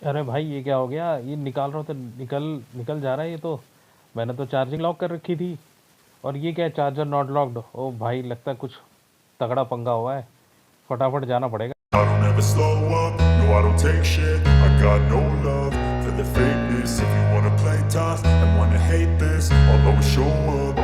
अरे भाई ये क्या हो गया? ये निकाल रहा हूँ तो निकल निकल जा रहा है ये तो। मैंने तो चार्जिंग लॉक कर रखी थी और ये क्या है, चार्जर नॉट लॉक्ड। ओ भाई लगता है कुछ तगड़ा पंगा हुआ है, फटाफट जाना पड़ेगा। I don't ever slow up, no I don't take shit. I got no love for the fakeness. If you wanna play tough and wanna hate this, I'll always show up.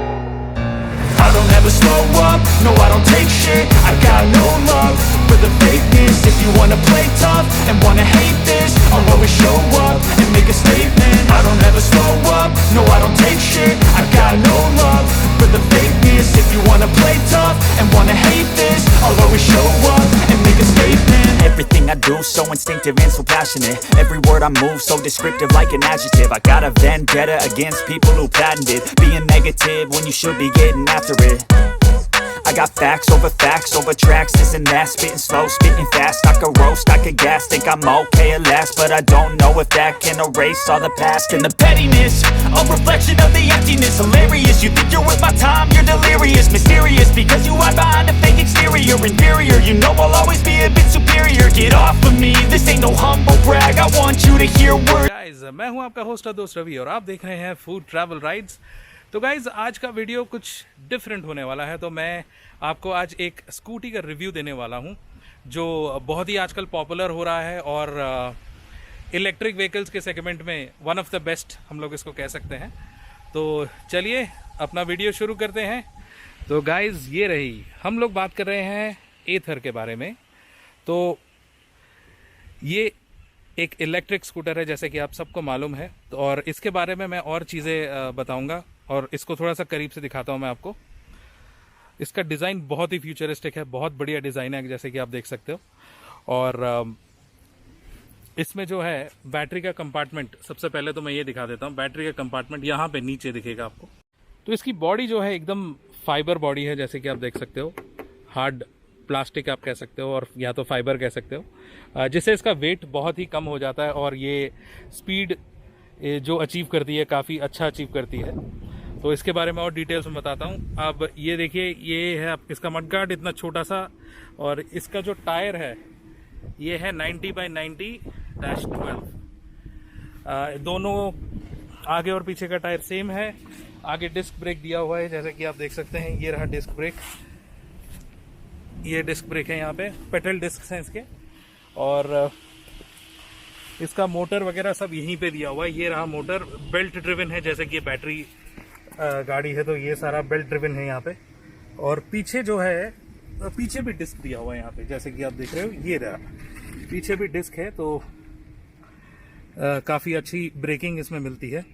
I don't ever slow up, no I don't take shit. I got no love for the fakeness. If you wanna play tough and wanna hate this, I'll always show up and make a statement. I don't ever slow up, no I don't take shit. I got no love for the fakeness. If you wanna play tough and wanna hate this, I'll always show up and make a statement. Everything I do so instinctive and so passionate. Every word I move so descriptive like an adjective. I got a vendetta against people who patented being negative when you should be getting after it. I got facts over tracks, this and that. Spitting slow, spitting fast. I could roast, I could gas. Think I'm okay at last, but I don't know if that can erase all the past. And the pettiness, a reflection of the emptiness. Hilarious, you think you're worth my time, you're delirious. Mysterious, because you hide behind a fake exterior. Inferior, you know I'll always be a bit superior. Get off of me, this ain't no humble brag. I want you to hear words. Guys मैं हूं आपका host दोस्त रवि और आप देख रहे हैं food travel rides. तो गाइज आज का वीडियो कुछ डिफरेंट होने वाला है। तो मैं आपको आज एक स्कूटी का रिव्यू देने वाला हूं जो बहुत ही आजकल पॉपुलर हो रहा है और इलेक्ट्रिक व्हीकल्स के सेगमेंट में वन ऑफ द बेस्ट हम लोग इसको कह सकते हैं। तो चलिए अपना वीडियो शुरू करते हैं। तो गाइज ये रही, हम लोग बात कर रहे हैं एथर के बारे में। तो ये एक इलेक्ट्रिक स्कूटर है जैसे कि आप सबको मालूम है। तो और इसके बारे में मैं और चीज़ें बताऊंगा और इसको थोड़ा सा करीब से दिखाता हूं मैं आपको। इसका डिज़ाइन बहुत ही फ्यूचरिस्टिक है, बहुत बढ़िया डिज़ाइन है जैसे कि आप देख सकते हो। और इसमें जो है बैटरी का कंपार्टमेंट, सबसे पहले तो मैं ये दिखा देता हूँ। बैटरी का कंपार्टमेंट यहाँ पे नीचे दिखेगा आपको। तो इसकी बॉडी जो है एकदम फाइबर बॉडी है जैसे कि आप देख सकते हो। हार्ड प्लास्टिक आप कह सकते हो और या तो फाइबर कह सकते हो, जिससे इसका वेट बहुत ही कम हो जाता है और ये स्पीड जो अचीव करती है काफ़ी अच्छा अचीव करती है। तो इसके बारे में और डिटेल्स में बताता हूँ। अब ये देखिए, ये है इसका मडगार्ड इतना छोटा सा, और इसका जो टायर है ये है 90/90-12। दोनों आगे और पीछे का टायर सेम है। आगे डिस्क ब्रेक दिया हुआ है जैसे कि आप देख सकते हैं। ये रहा डिस्क ब्रेक, ये डिस्क ब्रेक है, यहाँ पे पेडल डिस्क हैं इसके। और इसका मोटर वगैरह सब यहीं पे दिया हुआ है। ये रहा मोटर, बेल्ट ड्रिवन है जैसे कि ये बैटरी गाड़ी है तो ये सारा बेल्ट ड्रिवन है यहाँ पे। और पीछे जो है, पीछे भी डिस्क दिया हुआ है यहाँ पे जैसे कि आप देख रहे हो। ये रहा पीछे भी डिस्क है, तो काफ़ी अच्छी ब्रेकिंग इसमें मिलती है।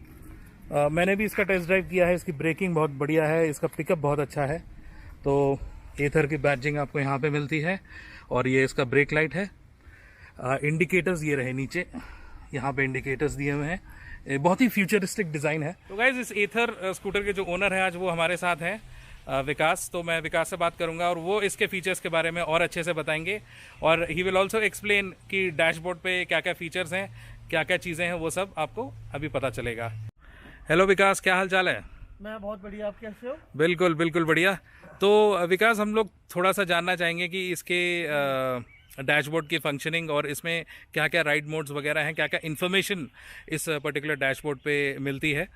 मैंने भी इसका टेस्ट ड्राइव किया है, इसकी ब्रेकिंग बहुत बढ़िया है, इसका पिकअप बहुत अच्छा है। तो एथर की बैजिंग आपको यहाँ पे मिलती है और ये इसका ब्रेक लाइट है। इंडिकेटर्स ये रहे नीचे, यहाँ पे इंडिकेटर्स दिए हुए हैं। बहुत ही फ्यूचरिस्टिक डिज़ाइन है। तो गाइज इस एथर स्कूटर के जो ओनर है आज वो हमारे साथ हैं, विकास। तो मैं विकास से बात करूंगा और वो इसके फीचर्स के बारे में और अच्छे से बताएंगे। और ही विल ऑल्सो एक्सप्लेन कि डैशबोर्ड पे क्या क्या फीचर्स हैं, क्या क्या चीज़ें हैं, वो सब आपको अभी पता चलेगा। हेलो विकास, क्या हाल चाल है? मैं बहुत बढ़िया, आप कैसे हो? बिल्कुल बिल्कुल बढ़िया। तो विकास, हम लोग थोड़ा सा जानना चाहेंगे कि इसके डैशबोर्ड की फंक्शनिंग और इसमें क्या क्या राइड मोड्स वगैरह हैं, क्या क्या इन्फॉर्मेशन इस पर्टिकुलर डैशबोर्ड पे मिलती है।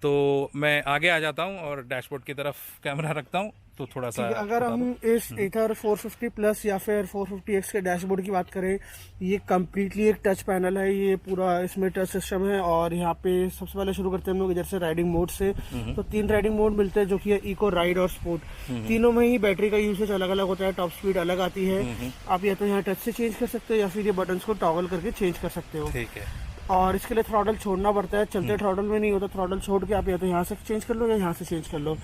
तो मैं आगे आ जाता हूँ और डैशबोर्ड की तरफ कैमरा रखता हूँ, तो थोड़ा सा अगर हम इस एथर 450 प्लस या फिर 450X के डैशबोर्ड की बात करें, ये कम्प्लीटली एक टच पैनल है। ये पूरा इसमें टच सिस्टम है। और यहाँ पे सबसे पहले शुरू करते हैं हम लोग इधर से राइडिंग मोड से। तो 3 राइडिंग मोड मिलते हैं जो कि है इको, राइड और स्पोर्ट। तीनों में ही बैटरी का यूसेज अलग अलग होता है, टॉप स्पीड अलग आती है। आप या तो यहाँ टच से चेंज कर सकते हो या फिर ये बटन को टॉगल करके चेंज कर सकते हो। ठीक है। और इसके लिए थ्रॉटल छोड़ना पड़ता है, चलते थ्रॉटल में नहीं होता। थ्रॉटल छोड़ के आप या तो यहाँ से चेंज कर लो या यहाँ से चेंज कर लो।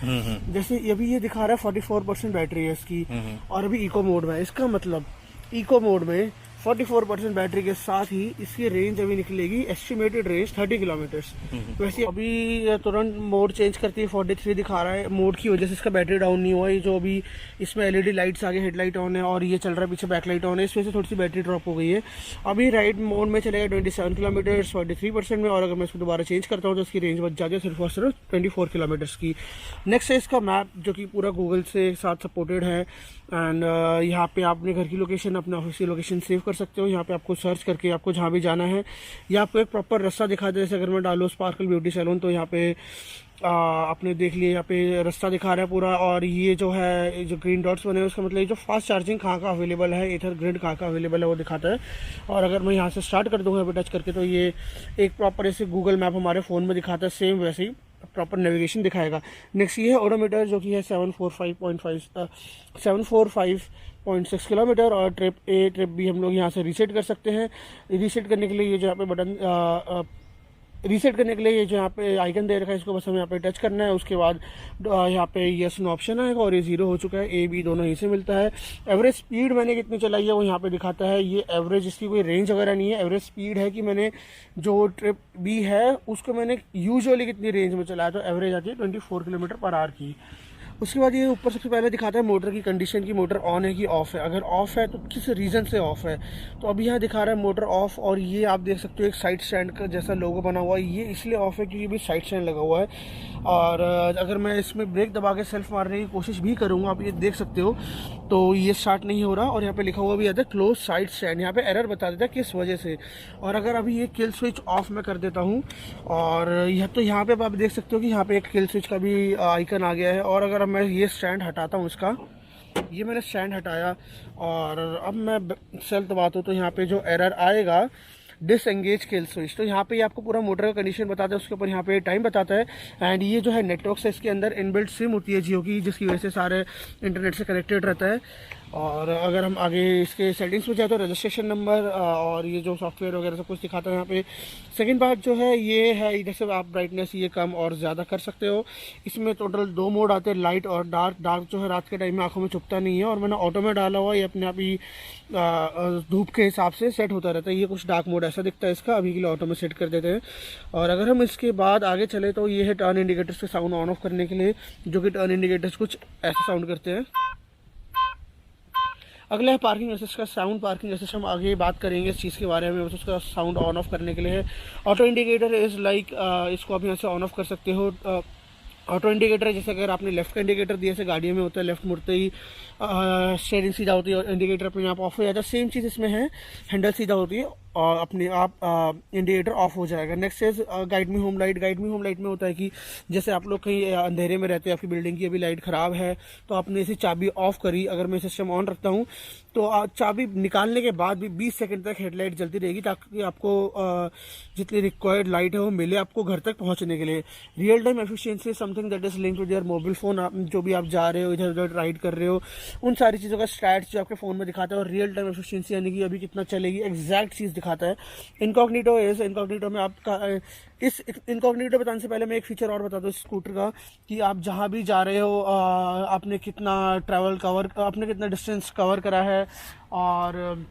जैसे अभी ये दिखा रहा है 44% बैटरी है इसकी, और अभी इको मोड में है। इसका मतलब इको मोड में 44% बैटरी के साथ ही इसकी रेंज अभी निकलेगी, एस्टिमेटेड रेंज 30 किलोमीटर्स। वैसे अभी तुरंत मोड चेंज करती है, 43 दिखा रहा है। मोड की वजह से इसका बैटरी डाउन नहीं हुआ है। जो अभी इसमें एलईडी लाइट्स आगे हेडलाइट ऑन है और ये चल रहा है पीछे बैकलाइट ऑन है, इस वजह से थोड़ी सी बैटरी ड्रॉप हो गई है। अभी राइड मोड में चलेगा 27 किलोमीटर्स 43% में, और अगर मैं इसको दोबारा चेंज करता हूँ तो इसकी रेंज बच जाती है सिर्फ और सिर्फ 24 किलोमीटर्स की। नेक्स्ट है इसका मैप, जो कि पूरा गूगल से साथ सपोर्टेड है। एंड यहाँ पे आप अपने घर की लोकेशन, अपने ऑफिस की लोकेशन सेव कर सकते हो। यहाँ पे आपको सर्च करके आपको जहाँ भी जाना है, या आपको एक प्रॉपर रास्ता दिखा दे। जैसे अगर मैं डालो स्पार्कल ब्यूटी सैलून, तो यहाँ पे आपने देख लिया, यहाँ पे रास्ता दिखा रहा है पूरा। और ये जो है जो ग्रीन डॉट्स बने हैं, उसका मतलब ये जो फास्ट चार्जिंग कहाँ का अवेलेबल है, इथर ग्रिड कहाँ का अवेलेबल है, वो दिखाता है। और अगर मैं यहाँ से स्टार्ट कर दूँगा यहाँ पे टच करके, तो ये एक प्रॉपर ऐसे गूगल मैप हमारे फ़ोन में दिखाता है, सेम वैसे ही प्रॉपर नेविगेशन दिखाएगा। नेक्स्ट ये है ओडोमीटर, जो कि है 745.6 किलोमीटर। और ट्रिप ए ट्रिप बी हम लोग यहाँ से रीसेट कर सकते हैं। रीसेट करने के लिए ये जो यहाँ पे बटन रीसेट करने के लिए ये जो यहाँ पे आइकन दे रखा है, इसको बस हमें यहाँ पे टच करना है। उसके बाद यहाँ पे यस नो ऑप्शन आएगा और ये 0 हो चुका है। ए बी दोनों यहीं से मिलता है। एवरेज स्पीड मैंने कितनी चलाई है वो यहाँ पे दिखाता है। ये एवरेज, इसकी कोई रेंज वगैरह नहीं है, एवरेज स्पीड है कि मैंने जो ट्रिप बी है उसको मैंने यूजुअली कितनी रेंज में चलाया, तो एवरेज आती है 24 किलोमीटर पर आवर की। उसके बाद ये ऊपर सबसे पहले दिखाता है मोटर की कंडीशन की, मोटर ऑन है कि ऑफ है। अगर ऑफ है तो किस रीज़न से ऑफ है, तो अभी यहाँ दिखा रहा है मोटर ऑफ। और ये आप देख सकते हो एक साइड स्टैंड का जैसा लोगो बना हुआ है, ये इसलिए ऑफ है क्योंकि भी साइड स्टैंड लगा हुआ है। और अगर मैं इसमें ब्रेक दबा के सेल्फ मारने की कोशिश भी करूँगा, आप ये देख सकते हो, तो ये स्टार्ट नहीं हो रहा। और यहाँ पे लिखा हुआ भी आता है क्लोज साइड स्टैंड, यहाँ पे एरर बता देता है किस वजह से। और अगर अभी ये किल स्विच ऑफ में कर देता हूँ, और यह तो यहाँ पे आप देख सकते हो कि यहाँ पे एक किल स्विच का भी आइकन आ गया है। और अगर मैं ये स्टैंड हटाता हूँ इसका, ये मैंने स्टैंड हटाया और अब मैं सेल्फ दबाता हूँ, तो यहाँ पे जो एरर आएगा डिसएंगेज किल स्विच, तो यहाँ पे ये आपको पूरा मोटर का कंडीशन बताता है, उसके ऊपर यहाँ पे टाइम बताता है। एंड ये जो है नेटवर्क से इसके अंदर इनबिल्ट सिम होती है जियो की, जिसकी वजह से सारे इंटरनेट से कनेक्टेड रहता है। और अगर हम आगे इसके सेटिंग्स में जाए तो रजिस्ट्रेशन नंबर और ये जो सॉफ्टवेयर वगैरह सब कुछ दिखाता है यहाँ पे। सेकंड बात जो है ये है, इधर से आप ब्राइटनेस ये कम और ज़्यादा कर सकते हो। इसमें टोटल 2 मोड आते हैं, लाइट और डार्क। डार्क जो है रात के टाइम में आंखों में चुभता नहीं है, और मैंने ऑटो में डाला हुआ, ये अपने आप ही धूप के हिसाब से सेट होता रहता है। ये कुछ डार्क मोड ऐसा दिखता है इसका, अभी के लिए ऑटो में सेट कर देते हैं। और अगर हम इसके बाद आगे चले तो ये है टर्न इंडिकेटर्स के साउंड ऑन ऑफ करने के लिए, जो कि टर्न इंडिकेटर्स कुछ ऐसा साउंड करते हैं। अगला है पार्किंग असिस्ट का साउंड। पार्किंग असिस्ट हम आगे बात करेंगे इस चीज़ के बारे में, बस उसका साउंड ऑन ऑफ करने के लिए है। ऑटो इंडिकेटर इज़ लाइक, इसको आप यहाँ से ऑन ऑफ कर सकते हो। ऑटो इंडिकेटर है जैसे अगर आपने लेफ्ट का इंडिकेटर दिया, जैसे गाड़ियों में होता है, लेफ्ट मुड़ते ही स्टीयरिंग सीधा होती है और इंडिकेटर अपने आप ऑफ हो जाता है। सेम चीज़ इसमें है, हैंडल सीधा होती है और अपने आप इंडिकेटर ऑफ हो जाएगा। Next is guide me home light. Guide me home light में होता है कि जैसे आप लोग कहीं अंधेरे में रहते हैं, आपकी बिल्डिंग की अभी लाइट ख़राब है, तो आपने इसे चाबी ऑफ करी, अगर मैं सिस्टम ऑन रखता हूँ तो चाबी निकालने के बाद भी 20 सेकंड तक हेडलाइट जलती रहेगी, ताकि आपको जितनी रिक्वायर्ड लाइट है वो मिले आपको घर तक पहुँचने के लिए। Real time efficiency something that is link to your mobile phone. जो भी आप जा रहे हो, इधर उधर राइड कर रहे हो, उन सारी चीज़ों का स्टैट्स जो आपके फ़ोन में दिखाता है। और रियल टाइम एफिशिएंसी यानी कि अभी कितना चलेगी, एग्जैक्ट चीज़ दिखाता है। इनकॉग्निटो इज, इनकॉग्निटो में आपका इस इनकॉग्निटो बताने से पहले मैं एक फीचर और बता दूं इस स्कूटर का, कि आप जहां भी जा रहे हो, आपने कितना ट्रैवल कवर, आपने कितना डिस्टेंस कवर करा है, और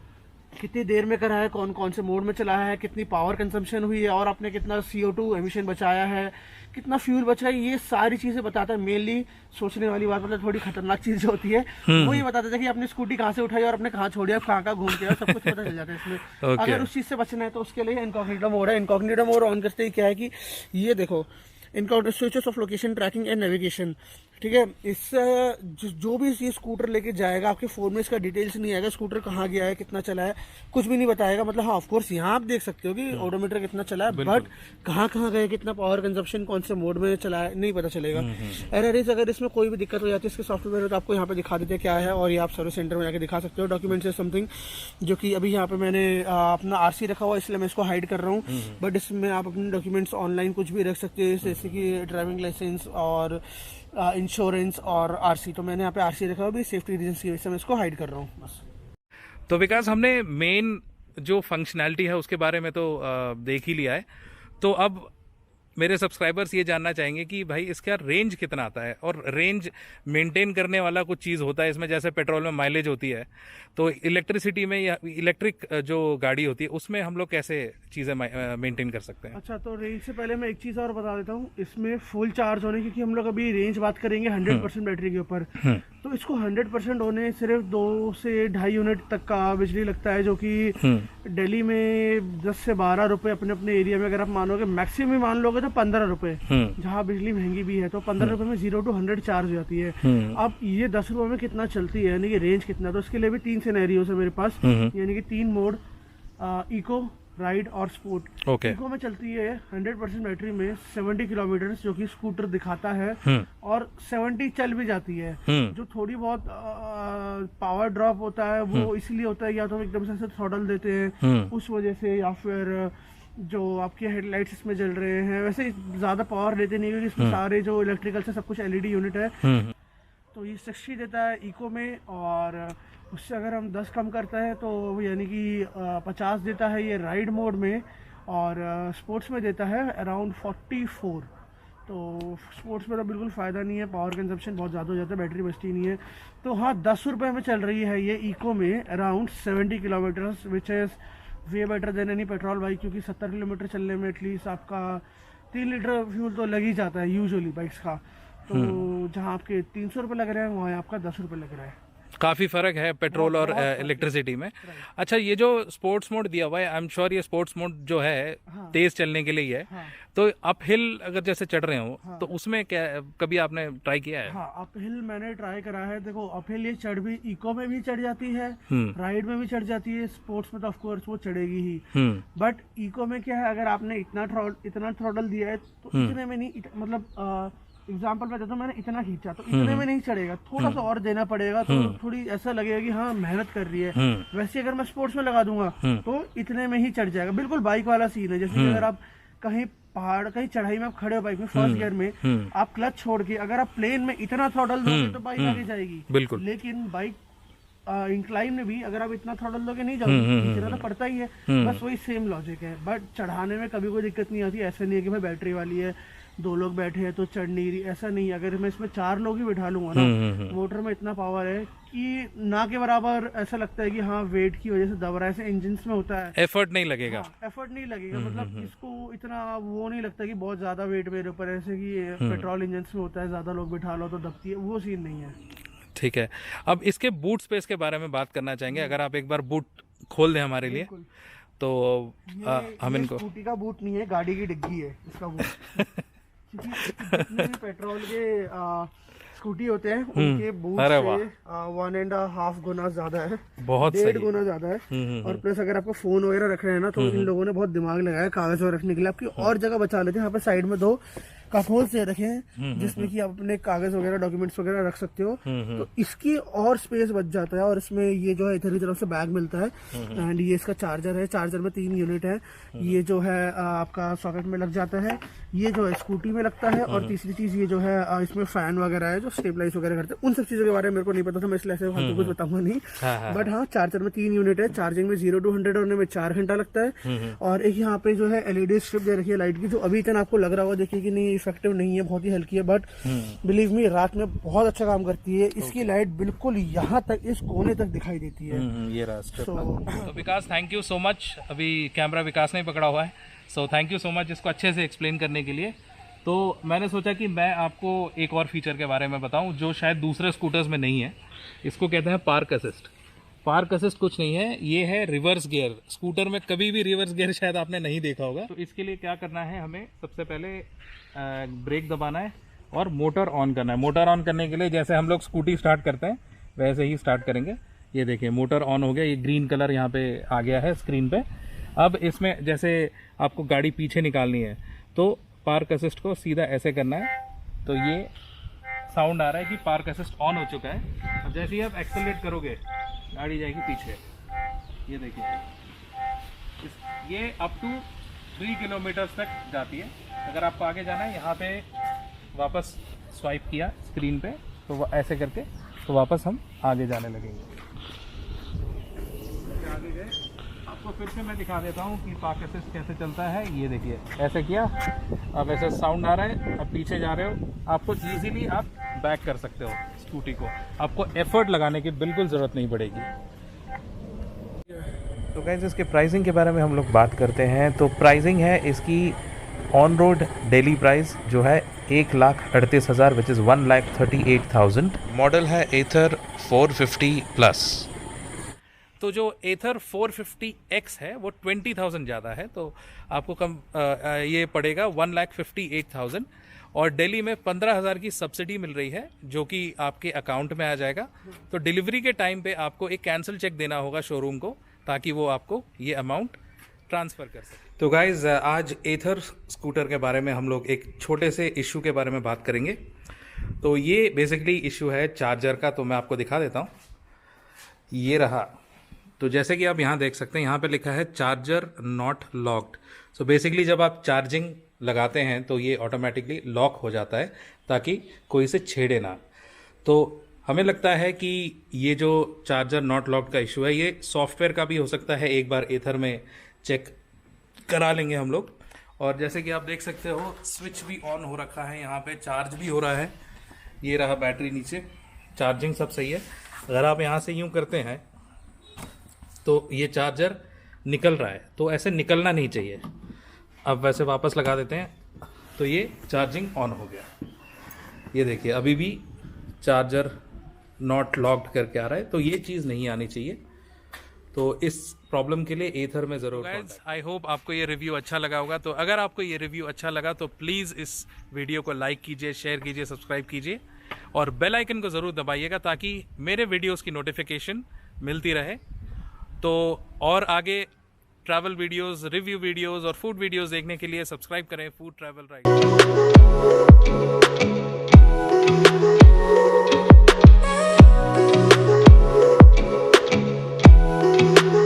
कितनी देर में करा है, कौन कौन से मोड में चलाया है, कितनी पावर कंजम्पशन हुई है, और आपने कितना CO2 एमिशन बचाया है, कितना फ्यूल बचा है, ये सारी चीज़ें बताता है। मेनली सोचने वाली बात, मतलब थोड़ी खतरनाक चीज़ जो होती है वो ये बताता था कि आपने स्कूटी कहाँ से उठाई और आपने कहाँ छोड़ी, आप कहाँ घूम के आए, सब कुछ पता चल जाता है इसमें। अगर उस चीज़ से बचना है तो उसके लिए इनकॉग्निटो मोड है। इनकॉग्निटो मोड ऑन करते ही क्या है कि ये देखो, incognito switches of location tracking and navigation, ठीक है। इससे जो भी ये स्कूटर लेके जाएगा, आपके फ़ोन में इसका डिटेल्स नहीं आएगा, स्कूटर कहाँ गया है, कितना चला है, कुछ भी नहीं बताएगा। मतलब हाँ, ऑफकोर्स यहाँ आप देख सकते हो कि ओडोमीटर कितना चला है, बट कहाँ गए, कितना पावर कंजप्शन, कौन से मोड में चला है, नहीं पता चलेगा। एरर अगर इसमें कोई भी दिक्कत हो जाती है इसके सॉफ्टवेयर में, तो आपको यहाँ पे दिखा देते हैं क्या है, और ये आप सर्विस सेंटर में जाकर दिखा सकते हो। डॉक्यूमेंट्स है समथिंग, जो कि अभी यहाँ पे मैंने अपना RC रखा हुआ, इसलिए मैं इसको हाइड कर रहा हूँ, बट इसमें आप अपने डॉक्यूमेंट्स ऑनलाइन कुछ भी रख सकते हैं, जैसे कि ड्राइविंग लाइसेंस और इंश्योरेंस और RC। तो मैंने यहाँ पे RC रखा हुआ, भी सेफ्टी रीजंस की वजह से मैं इसको हाइड कर रहा हूँ बस। तो विकास, हमने मेन जो फंक्शनैलिटी है उसके बारे में तो देख ही लिया है, तो अब मेरे सब्सक्राइबर्स ये जानना चाहेंगे कि भाई इसका रेंज कितना आता है, और रेंज मेंटेन करने वाला कुछ चीज़ होता है इसमें, जैसे पेट्रोल में माइलेज होती है, तो इलेक्ट्रिसिटी में या इलेक्ट्रिक जो गाड़ी होती है उसमें हम लोग कैसे चीज़ें मेंटेन कर सकते हैं? अच्छा, तो रेंज से पहले मैं एक चीज़ और बता देता हूँ, इसमें फुल चार्ज होने, क्योंकि हम लोग अभी रेंज बात करेंगे 100% बैटरी के ऊपर, तो इसको 100% होने सिर्फ 2 से 2.5 यूनिट तक का बिजली लगता है, जो कि दिल्ली में 10 से 12 रुपए अपने अपने एरिया में अगर आप मानोगे, मैक्सिमम मान लोगे तो 15 रुपए, जहाँ बिजली महंगी भी है तो 15 रुपए में 0 to 100 चार्ज हो जाती है। अब ये 10 रुपए में कितना चलती है, यानी कि रेंज कितना, तो इसके लिए भी 3 सिनेरियोस है मेरे पास, यानी कि 3 मोड, इको, राइड और स्पोर्ट। इको में चलती है 100% बैटरी में 70 किलोमीटर, जो कि स्कूटर दिखाता है, और 70 चल भी जाती है। जो थोड़ी बहुत पावर ड्रॉप होता है वो इसलिए होता है, या तो एकदम से थ्रॉटल देते हैं उस वजह से, या फिर जो आपके हेडलाइट्स इसमें जल रहे हैं वैसे ज्यादा पावर लेते नहीं, क्योंकि इसमें सारे जो इलेक्ट्रिकल से सब कुछ LED यूनिट है। तो ये 60 देता है इको में, और उससे अगर हम 10 कम करता है तो यानी कि 50 देता है ये राइड मोड में, और स्पोर्ट्स में देता है अराउंड 44। तो स्पोर्ट्स में तो बिल्कुल फ़ायदा नहीं है, पावर कंजप्शन बहुत ज़्यादा हो जाता है, बैटरी बचती नहीं है। तो हाँ, 10 रुपये में चल रही है ये इको में around 70 kilometres, which is way better than any petrol bike, क्योंकि 70 किलोमीटर चलने में एटलीस्ट आपका 3 लीटर फ्यूल तो लग ही जाता है यूजुअली बाइक्स का। तो जहाँ आपके 300 रुपये लग रहे हैं वहाँ आपका 10 रुपये लग रहा है। काफ़ी फ़र्क है पेट्रोल और इलेक्ट्रिसिटी में। अच्छा, ये जो स्पोर्ट्स मोड दिया हुआ है, आई एम श्योर ये स्पोर्ट्स मोड जो है तेज चलने के लिए ही है। तो अप हिल अगर जैसे चढ़ रहे हो तो उसमें क्या कभी आपने ट्राई किया है? हाँ, अप हिल मैंने ट्राई करा है। देखो, अप हिल ये चढ़ भी इको में भी चढ़ जाती है, राइड में भी चढ़ जाती है, स्पोर्ट्स में तो ऑफकोर्स वो चढ़ेगी ही। बट इको में क्या है, अगर आपने इतना थ्रॉटल दिया है तो इतने में नहीं, मतलब एग्जाम्पल मैं देता हूँ, मैंने इतना खींचा तो इतने में नहीं चढ़ेगा, थोड़ा सा और देना पड़ेगा, तो थोड़ी ऐसा लगेगा कि हाँ मेहनत कर रही है। वैसे अगर मैं स्पोर्ट्स में लगा दूंगा तो इतने में ही चढ़ जाएगा, बिल्कुल बाइक वाला सीन है। जैसे कि अगर आप कहीं पहाड़, कहीं चढ़ाई में आप खड़े हो बाइक में फर्स्ट गियर में, आप क्लच छोड़ के अगर आप प्लेन में इतना थ्रॉटल दोगे तो बाइक आगे जाएगी बिल्कुल। लेकिन बाइक इंक्लाइन में भी अगर आप इतना थ्रॉटल दोगे नहीं जाओगे, इतना तो पड़ता ही है। बस वही सेम लॉजिक है, बट चढ़ाने में कभी कोई दिक्कत नहीं आती। ऐसा नहीं है कि भाई बैटरी वाली है 2 लोग बैठे हैं तो चढ़ नहीं रही, ऐसा नहीं है। अगर मैं इसमें 4 लोग ही बिठा लूंगा ना, मोटर में इतना पावर है कि ना के बराबर ऐसा लगता है कि हाँ वेट की वजह से दब रहा है, ऐसे इंजन में होता है। एफर्ट नहीं लगेगा, एफर्ट नहीं लगेगा, मतलब इसको इतना वो नहीं लगता कि बहुत ज्यादा वेट मेरे ऊपर, ऐसे कि पेट्रोल इंजन में होता है ज्यादा लोग बिठा लो तो दबती है, वो सीन नहीं है। ठीक है, अब इसके बूट स्पेस के बारे में बात करना चाहेंगे। अगर आप एक बार बूट खोल दें हमारे लिए तो हम इनको, स्कूटी का बूट नहीं है, गाड़ी की डिग्गी है इसका बूट। जितने भी पेट्रोल के स्कूटी होते हैं उनके बूट से 1.5 गुना ज्यादा है, बहुत 1.5 गुना ज्यादा है। और प्लस अगर आपको फोन वगैरह रख रहे हैं ना, तो इन लोगों ने बहुत दिमाग लगाया कागज वगैरह रखने के लिए, आपकी और जगह बचा लेते हैं। यहाँ पे साइड में 2 कप होल्स दे रखे हैं जिसमें कि आप अपने कागज वगैरह डॉक्यूमेंट्स वगैरह रख सकते हो, तो इसकी और स्पेस बच जाता है। और इसमें ये जो है इधर की तरफ से बैग मिलता है, एंड ये इसका चार्जर है, चार्जर में 3 यूनिट है। ये जो है आपका सॉकेट में लग जाता है, ये जो है स्कूटी में लगता है, और तीसरी चीज ये जो है इसमें फैन वगैरह है जो स्टेबलाइज वगैरह करते हैं। उन सब चीजों के बारे में मेरे को नहीं पता था, मैं इसलिए ऐसे फालतू कुछ बताऊंगा नहीं। बट हाँ, चार्जर में 3 यूनिट है, चार्जिंग में 0 to 100 होने में 4 घंटा लगता है। और एक यहाँ पे जो है LED स्ट्रिप दे रखी है लाइट की, जो अभी इतना आपको लग रहा होगा देखिए कि नहीं इफेक्टिव नहीं है, बहुत ही हल्की है, बट बिलीव मी रात में बहुत अच्छा काम करती है। इसकी लाइट बिल्कुल यहाँ तक, इस कोने तक दिखाई देती है। ये तो विकास, थैंक यू सो मच। अभी कैमरा विकास ने पकड़ा हुआ है, so thank you so much इसको अच्छे से एक्सप्लेन करने के लिए। तो मैंने सोचा कि मैं आपको एक और फीचर के बारे में बताऊं जो शायद दूसरे स्कूटर्स में नहीं है। इसको कहते हैं पार्क असिस्ट। पार्क असिस्ट कुछ नहीं है, ये है रिवर्स गियर। स्कूटर में कभी भी रिवर्स गियर शायद आपने नहीं देखा होगा। तो इसके लिए क्या करना है, हमें सबसे पहले ब्रेक दबाना है और मोटर ऑन करना है। मोटर ऑन करने के लिए जैसे हम लोग स्कूटी स्टार्ट करते हैं वैसे ही स्टार्ट करेंगे। ये देखिए मोटर ऑन हो गया, ये ग्रीन कलर यहाँ पे आ गया है स्क्रीन पे। अब इसमें जैसे आपको गाड़ी पीछे निकालनी है तो पार्क असिस्ट को सीधा ऐसे करना है, तो ये साउंड आ रहा है कि पार्क असिस्ट ऑन हो चुका है। अब जैसे ही आप एक्सेलरेट करोगे गाड़ी जाएगी पीछे, ये देखिए ये अप टू 3 किलोमीटर तक जाती है। अगर आपको आगे जाना है, यहाँ पे वापस स्वाइप किया स्क्रीन पे तो ऐसे करके तो वापस हम आगे जाने लगेंगे। आगे गए, आपको फिर से मैं दिखा देता हूँ कि पार्क असिस्ट कैसे चलता है। ये देखिए ऐसे किया, अब ऐसे साउंड आ रहा है, अब पीछे जा रहे हो, आपको इजीली आप बैक कर सकते हो स्कूटी को, आपको एफर्ट लगाने की बिल्कुल ज़रूरत नहीं पड़ेगी। तो गाइस, इसके प्राइसिंग के बारे में हम लोग बात करते हैं। तो प्राइसिंग है इसकी ऑन रोड डेली प्राइस जो है 1,38,000 विच इज़ 1,38,000। मॉडल है एथर 450 प्लस। तो जो एथर 450X है वो 20,000 ज़्यादा है, तो आपको कम ये पड़ेगा 1,58,000। और दिल्ली में 15,000 की सब्सिडी मिल रही है जो कि आपके अकाउंट में आ जाएगा। तो डिलीवरी के टाइम पे आपको एक कैंसिल चेक देना होगा शोरूम को, ताकि वो आपको ये अमाउंट ट्रांसफ़र कर सके। तो गाइज़ आज एथर स्कूटर के बारे में हम लोग एक छोटे से इशू के बारे में बात करेंगे। तो ये बेसिकली इशू है चार्जर का, तो मैं आपको दिखा देता हूँ। ये रहा। तो जैसे कि आप यहाँ देख सकते हैं, यहाँ पे लिखा है charger not locked. So basically जब आप चार्जिंग लगाते हैं तो ये ऑटोमेटिकली लॉक हो जाता है ताकि कोई इसे छेड़े ना। तो हमें लगता है कि ये जो चार्जर नॉट लॉक्ड का इशू है ये सॉफ्टवेयर का भी हो सकता है। एक बार एथर में चेक करा लेंगे हम लोग। और जैसे कि आप देख सकते हो स्विच भी ऑन हो रखा है, यहाँ पे चार्ज भी हो रहा है। ये रहा बैटरी नीचे, चार्जिंग सब सही है। अगर आप यहाँ से यूँ करते हैं तो ये चार्जर निकल रहा है, तो ऐसे निकलना नहीं चाहिए। अब वैसे वापस लगा देते हैं तो ये चार्जिंग ऑन हो गया। ये देखिए अभी भी चार्जर नॉट लॉक्ड करके आ रहा है, तो ये चीज़ नहीं आनी चाहिए। तो इस प्रॉब्लम के लिए एथर में ज़रूर। आई होप आपको ये रिव्यू अच्छा लगा होगा। तो अगर आपको ये रिव्यू अच्छा लगा तो प्लीज़ इस वीडियो को लाइक कीजिए, शेयर कीजिए, सब्सक्राइब कीजिए और बेल आइकन को ज़रूर दबाइएगा ताकि मेरे वीडियोस की नोटिफिकेशन मिलती रहे। तो और आगे ट्रैवल वीडियोस, रिव्यू वीडियोस और फूड वीडियोस देखने के लिए सब्सक्राइब करें फूड ट्रैवल राइड।